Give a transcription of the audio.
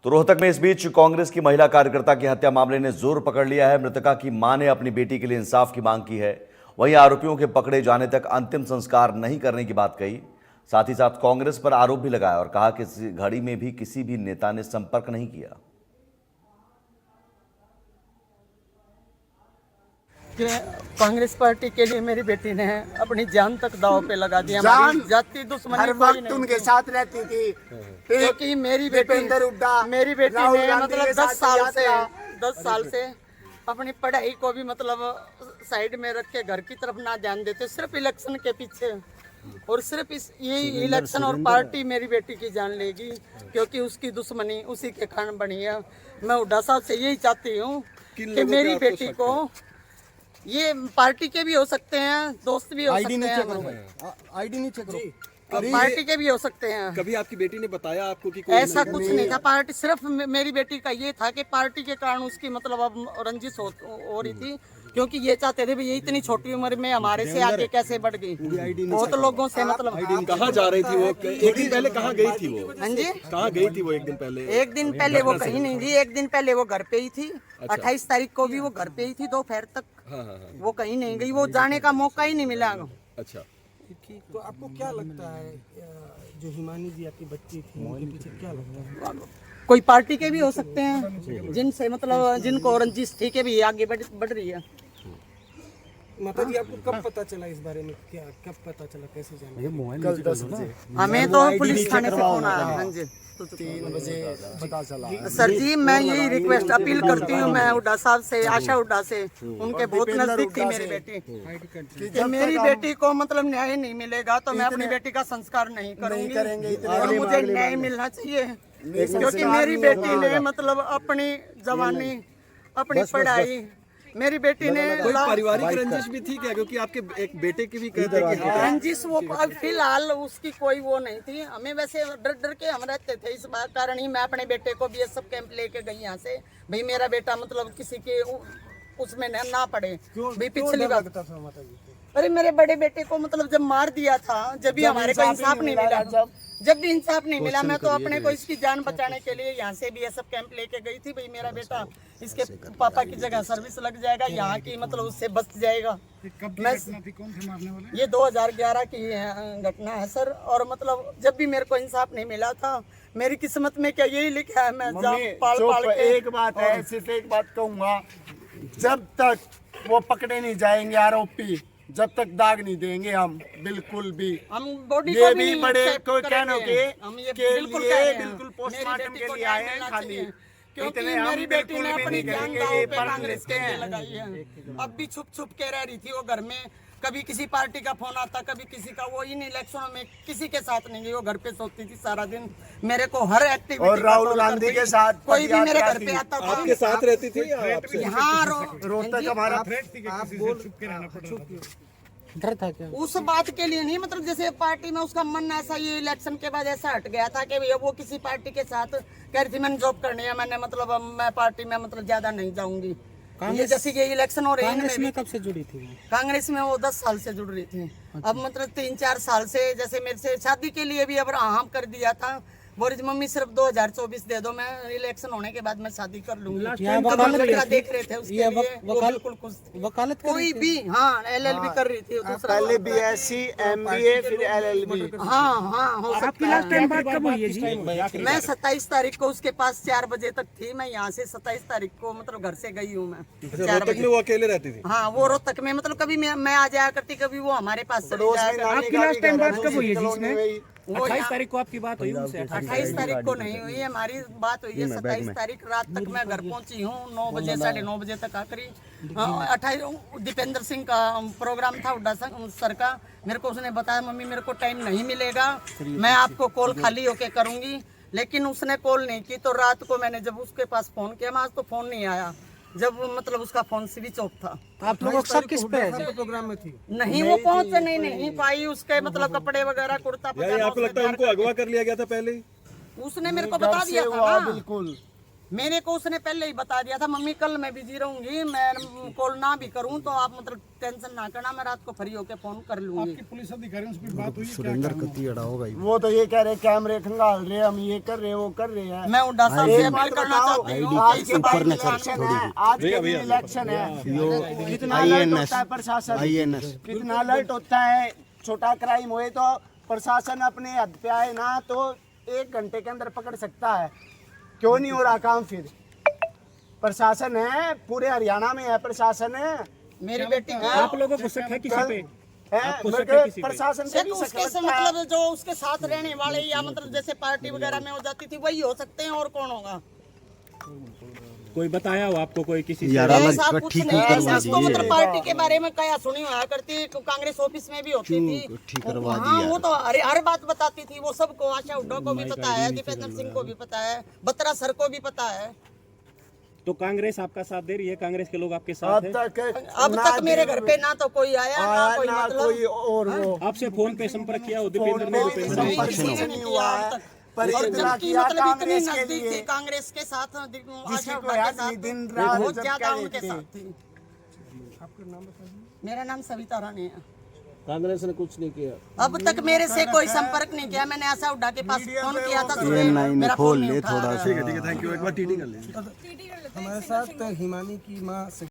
तो रोहतक में इस बीच कांग्रेस की महिला कार्यकर्ता की हत्या मामले ने जोर पकड़ लिया है। मृतका की मां ने अपनी बेटी के लिए इंसाफ की मांग की है। वहीं आरोपियों के पकड़े जाने तक अंतिम संस्कार नहीं करने की बात कही। साथ ही साथ कांग्रेस पर आरोप भी लगाया और कहा कि इस घड़ी में भी किसी भी नेता ने संपर्क नहीं किया। कांग्रेस पार्टी के लिए मेरी बेटी ने अपनी जान तक दांव पे लगा दिया। जाति दुश्मनी हर वक्त उनके साथ रहती थी, क्योंकि मेरी बेटी ने मतलब 10 साल से अपनी पढ़ाई को भी मतलब साइड में रख के घर की तरफ ना ध्यान देते, सिर्फ इलेक्शन के पीछे और सिर्फ यही इलेक्शन और पार्टी मेरी बेटी की जान लेगी, क्योंकि उसकी दुश्मनी उसी के कारण बनी है। मैं हुड्डा साहब से यही चाहती हूँ कि मेरी बेटी को, ये पार्टी के भी हो सकते हैं, दोस्त भी हो सकते हैं, आईडी नहीं चेक करो, पार्टी के भी हो सकते हैं। कभी आपकी बेटी ने बताया आपको कि ऐसा कुछ नहीं था। पार्टी सिर्फ मेरी बेटी का ये था कि पार्टी के कारण उसकी मतलब अब रंजिश हो रही थी, क्योंकि ये चाहते थे भी ये इतनी छोटी उम्र में हमारे से आगे कैसे बढ़ गई। बहुत लोगों से मतलब कहाँ जा रही थी वो? एक दिन पहले कहाँ गई थी वो? हाँ जी, कहाँ गई थी वो? एक दिन पहले वो कहीं नहीं थी। एक दिन पहले वो घर पे ही थी। 28 तारीख को भी वो घर पे ही थी दोपहर तक। वो कहीं नहीं गई, वो जाने का मौका ही नहीं मिला। अच्छा, तो आपको क्या लगता है जो हिमानी जी आपकी बच्ची थी उनके पीछे क्या लगता है? कोई पार्टी के भी हो सकते हैं, जिनसे मतलब जिनको रंजिश थी के भी आगे बढ़ रही है। माता जी आपको कब पता चला इस बारे में? क्या कब पता चला, कैसे जाना? कल 10 बजे हमें तो पुलिस थाने से फोन आया। हाँ जी, 3 बजे पता चला। सर जी, मैं यही रिक्वेस्ट अपील करती हूँ, मैं हुड्डा साहब से, आशा हुड्डा से, उनके बहुत नजदीक थी मेरी बेटी, कि मेरी बेटी को मतलब न्याय नहीं मिलेगा तो मैं अपनी बेटी का संस्कार नहीं करूँगी और मुझे न्याय मिलना चाहिए, क्योंकि मेरी बेटी ने मतलब अपनी जवानी, अपनी पढ़ाई, मेरी बेटी ने कोई पारिवारिक रंजिश भी थी क्या? क्योंकि आपके एक बेटे की भी कहते हैं कि रंजिश वो फिलहाल उसकी कोई वो नहीं थी। हमें वैसे डर डर के हम रहते थे, इस बात कारण ही मैं अपने बेटे को बीएसएफ कैंप लेके गई यहाँ से, भाई मेरा बेटा मतलब किसी के उसमें ना पड़े। भाई पिछली बात, अरे मेरे बड़े बेटे को मतलब जब मार दिया था, जब भी हमारे को इंसाफ नहीं मिला, जब भी इंसाफ नहीं मिला, मैं तो अपने को इसकी जान बचाने के लिए यहाँ से बीएसएफ कैंप लेके गई थी। भाई मेरा बेटा इसके पापा की जगह सर्विस लग जाएगा, यहाँ की मतलब उससे बच जाएगा। मैं ये 2011 की घटना है सर, और मतलब जब भी मेरे को इंसाफ नहीं मिला था, मेरी किस्मत में क्या यही लिखा है, मैं पाल के। एक बात है, सिर्फ एक बात कहूँगा, जब तक वो पकड़े नहीं जाएंगे आरोपी, जब तक दाग नहीं देंगे हम बिल्कुल भी, हम बॉडी ये को भी बड़े कोई कहने के बिल्कुल पोस्टमार्टम के लिए आए हैं खाली, क्योंकि मेरी बेटी ने अपनी जान दांव पे कांग्रेस के लिए लगाई है। अब भी छुप छुप के रह रही थी वो घर में, कभी किसी पार्टी का फोन आता, कभी किसी का। वो इन इलेक्शनों में किसी के साथ नहीं गई, वो घर पे सोती थी सारा दिन। मेरे को हर एक्टिविटी, और राहुल गांधी के साथ कोई भी मेरे घर पे आता था, आपके साथ रहती थी आपसे? हाँ, रोहतक हमारा डर था क्या? उस बात के लिए नहीं, मतलब जैसे पार्टी में उसका मन ऐसा, ये इलेक्शन के बाद ऐसा हट गया था कि भैया वो किसी पार्टी के साथ कह रही थी मैंने जॉब करनी है, मैंने मतलब मैं पार्टी में मतलब ज्यादा नहीं जाऊंगी। ये जैसे ये इलेक्शन हो रही है, कांग्रेस में कब से जुड़ी थी? कांग्रेस में वो 10 साल से जुड़ रही थी। अब मतलब 3-4 साल से, जैसे मेरे से शादी के लिए भी अब हाँ कर दिया था, बोरिज मम्मी सिर्फ 2024 दे दो, मैं इलेक्शन होने के बाद मैं शादी कर लूंगी। देख रहे थे उसके लिए, वो बिल्कुल खुश थी। वकालत कोई भी, हाँ एलएलबी कर रही थी, पहले बीएससी एमबीए फिर एलएलबी। हाँ हो सकता है। कब हुई है जी? मैं 27 तारीख को उसके पास 4 बजे तक थी। मैं यहाँ से 27 तारीख को मतलब घर से गई हूँ मैं 4 बजे। वो अकेले रहती थी? हाँ, वो रोहतक में, मतलब कभी मैं आ जाया करती, कभी वो हमारे पास चली जाया करती। 28 तारीख को आपकी बात हुई उनसे? 28 तारीख को नहीं हुई हमारी बात, हुई है 27 तारीख रात तक मैं घर पहुंची हूँ, 9 बजे 9:30 बजे तक आखिरी। 28 दीपेंद्र सिंह का प्रोग्राम था हुड्डा सर का, मेरे को उसने बताया मम्मी मेरे को टाइम नहीं मिलेगा, मैं आपको कॉल खाली होके करूंगी, लेकिन उसने कॉल नहीं की। तो रात को मैंने जब उसके पास फोन किया, आज तो फोन नहीं आया, जब मतलब उसका फोन स्विच ऑफ था। आप लोगों सब किस पे प्रोग्राम में थी? नहीं, वो पहुंच नहीं पाई, उसके मतलब कपड़े वगैरह, कुर्ता पजामा। आपको लगता है उनको अगवा कर लिया गया था पहले ही? उसने मेरे को बता दिया था ना। बिल्कुल मेरे को उसने पहले ही बता दिया था, मम्मी कल मैं बिजी रहूंगी, मैं कॉल ना भी करूं तो आप मतलब टेंशन ना करना, मैं रात को फ्री होके फोन कर लूंगी। आपकी पुलिस अधिकारियों से भी बात हुई? सुरेंद्र कत्ती अड़ा होगा ही। वो तो ये कह रहे कैमरे खंगाल रहे, हम ये कर रहे वो कर रहे हैं। मैं उड्डा साहब से अपील करना चाहती हूँ आज कि के ऊपर दिन न कर इलेक्शन है, आज के दिन इलेक्शन है, कितना अलर्ट होता है प्रशासन, कितना अलर्ट होता है। छोटा क्राइम हुए तो प्रशासन अपने हद पे आए ना तो 1 घंटे के अंदर पकड़ सकता है। क्यों नहीं हो रहा काम? फिर प्रशासन है, पूरे हरियाणा में है प्रशासन है। मेरी बेटी को आप लोगों को शक है किसी पे? आपको शक है मेरे किसी पे? प्रशासन से सिर्फ भी उसके शक लगता है। मतलब जो उसके साथ रहने वाले या मतलब जैसे पार्टी वगैरह में हो जाती थी वही हो सकते हैं, और कौन होगा? कोई बताया हो आपको कोई किसी से? यार नहीं, अलग साहब, का कुछ ठीक नहीं, करवा इसको मतलब दीजिए। पार्टी के बारे में क्या सुनी हुआ करती, कांग्रेस ऑफिस में भी होती थी। ठीक करवा हाँ, दिया। वो तो हर बात बताती थी, वो सबको, आशा हुड्डा को भी पता है, दीपेंद्र सिंह को भी पता है, बत्रा सर को भी पता है। तो कांग्रेस आपका साथ दे रही है? कांग्रेस के लोग आपके साथ हैं? अब तक मेरे घर पे ना तो कोई आया ना कोई ना मतलब कोई और वो आपसे फोन पे संपर्क किया हो दीपेंद्र ने? कोई दीपेंद्र ने? किसी ने नहीं किया अब तक। पर और इतना जबकि किया मतलब इतनी कांग्रेस के नजदीक थी लिए, कांग्रेस के साथ, आशा को हुड्डा के याद साथ नहीं, दिन रात बहुत जब ज्यादा कह उनके रहे साथ थी। मेरा नाम सविता रानी है। कांग्रेस ने कुछ नहीं किया। अब तक मेरे से कोई संपर्क नहीं किया। मैंने आशा हुड्डा के पास फोन किया था, ये सुबह नहीं मेरा खोल फोन नहीं ले उठा थोड़ा रहा। सा। Thank you. एक बार टीडी कर ले। हमारे साथ हिमानी की माँ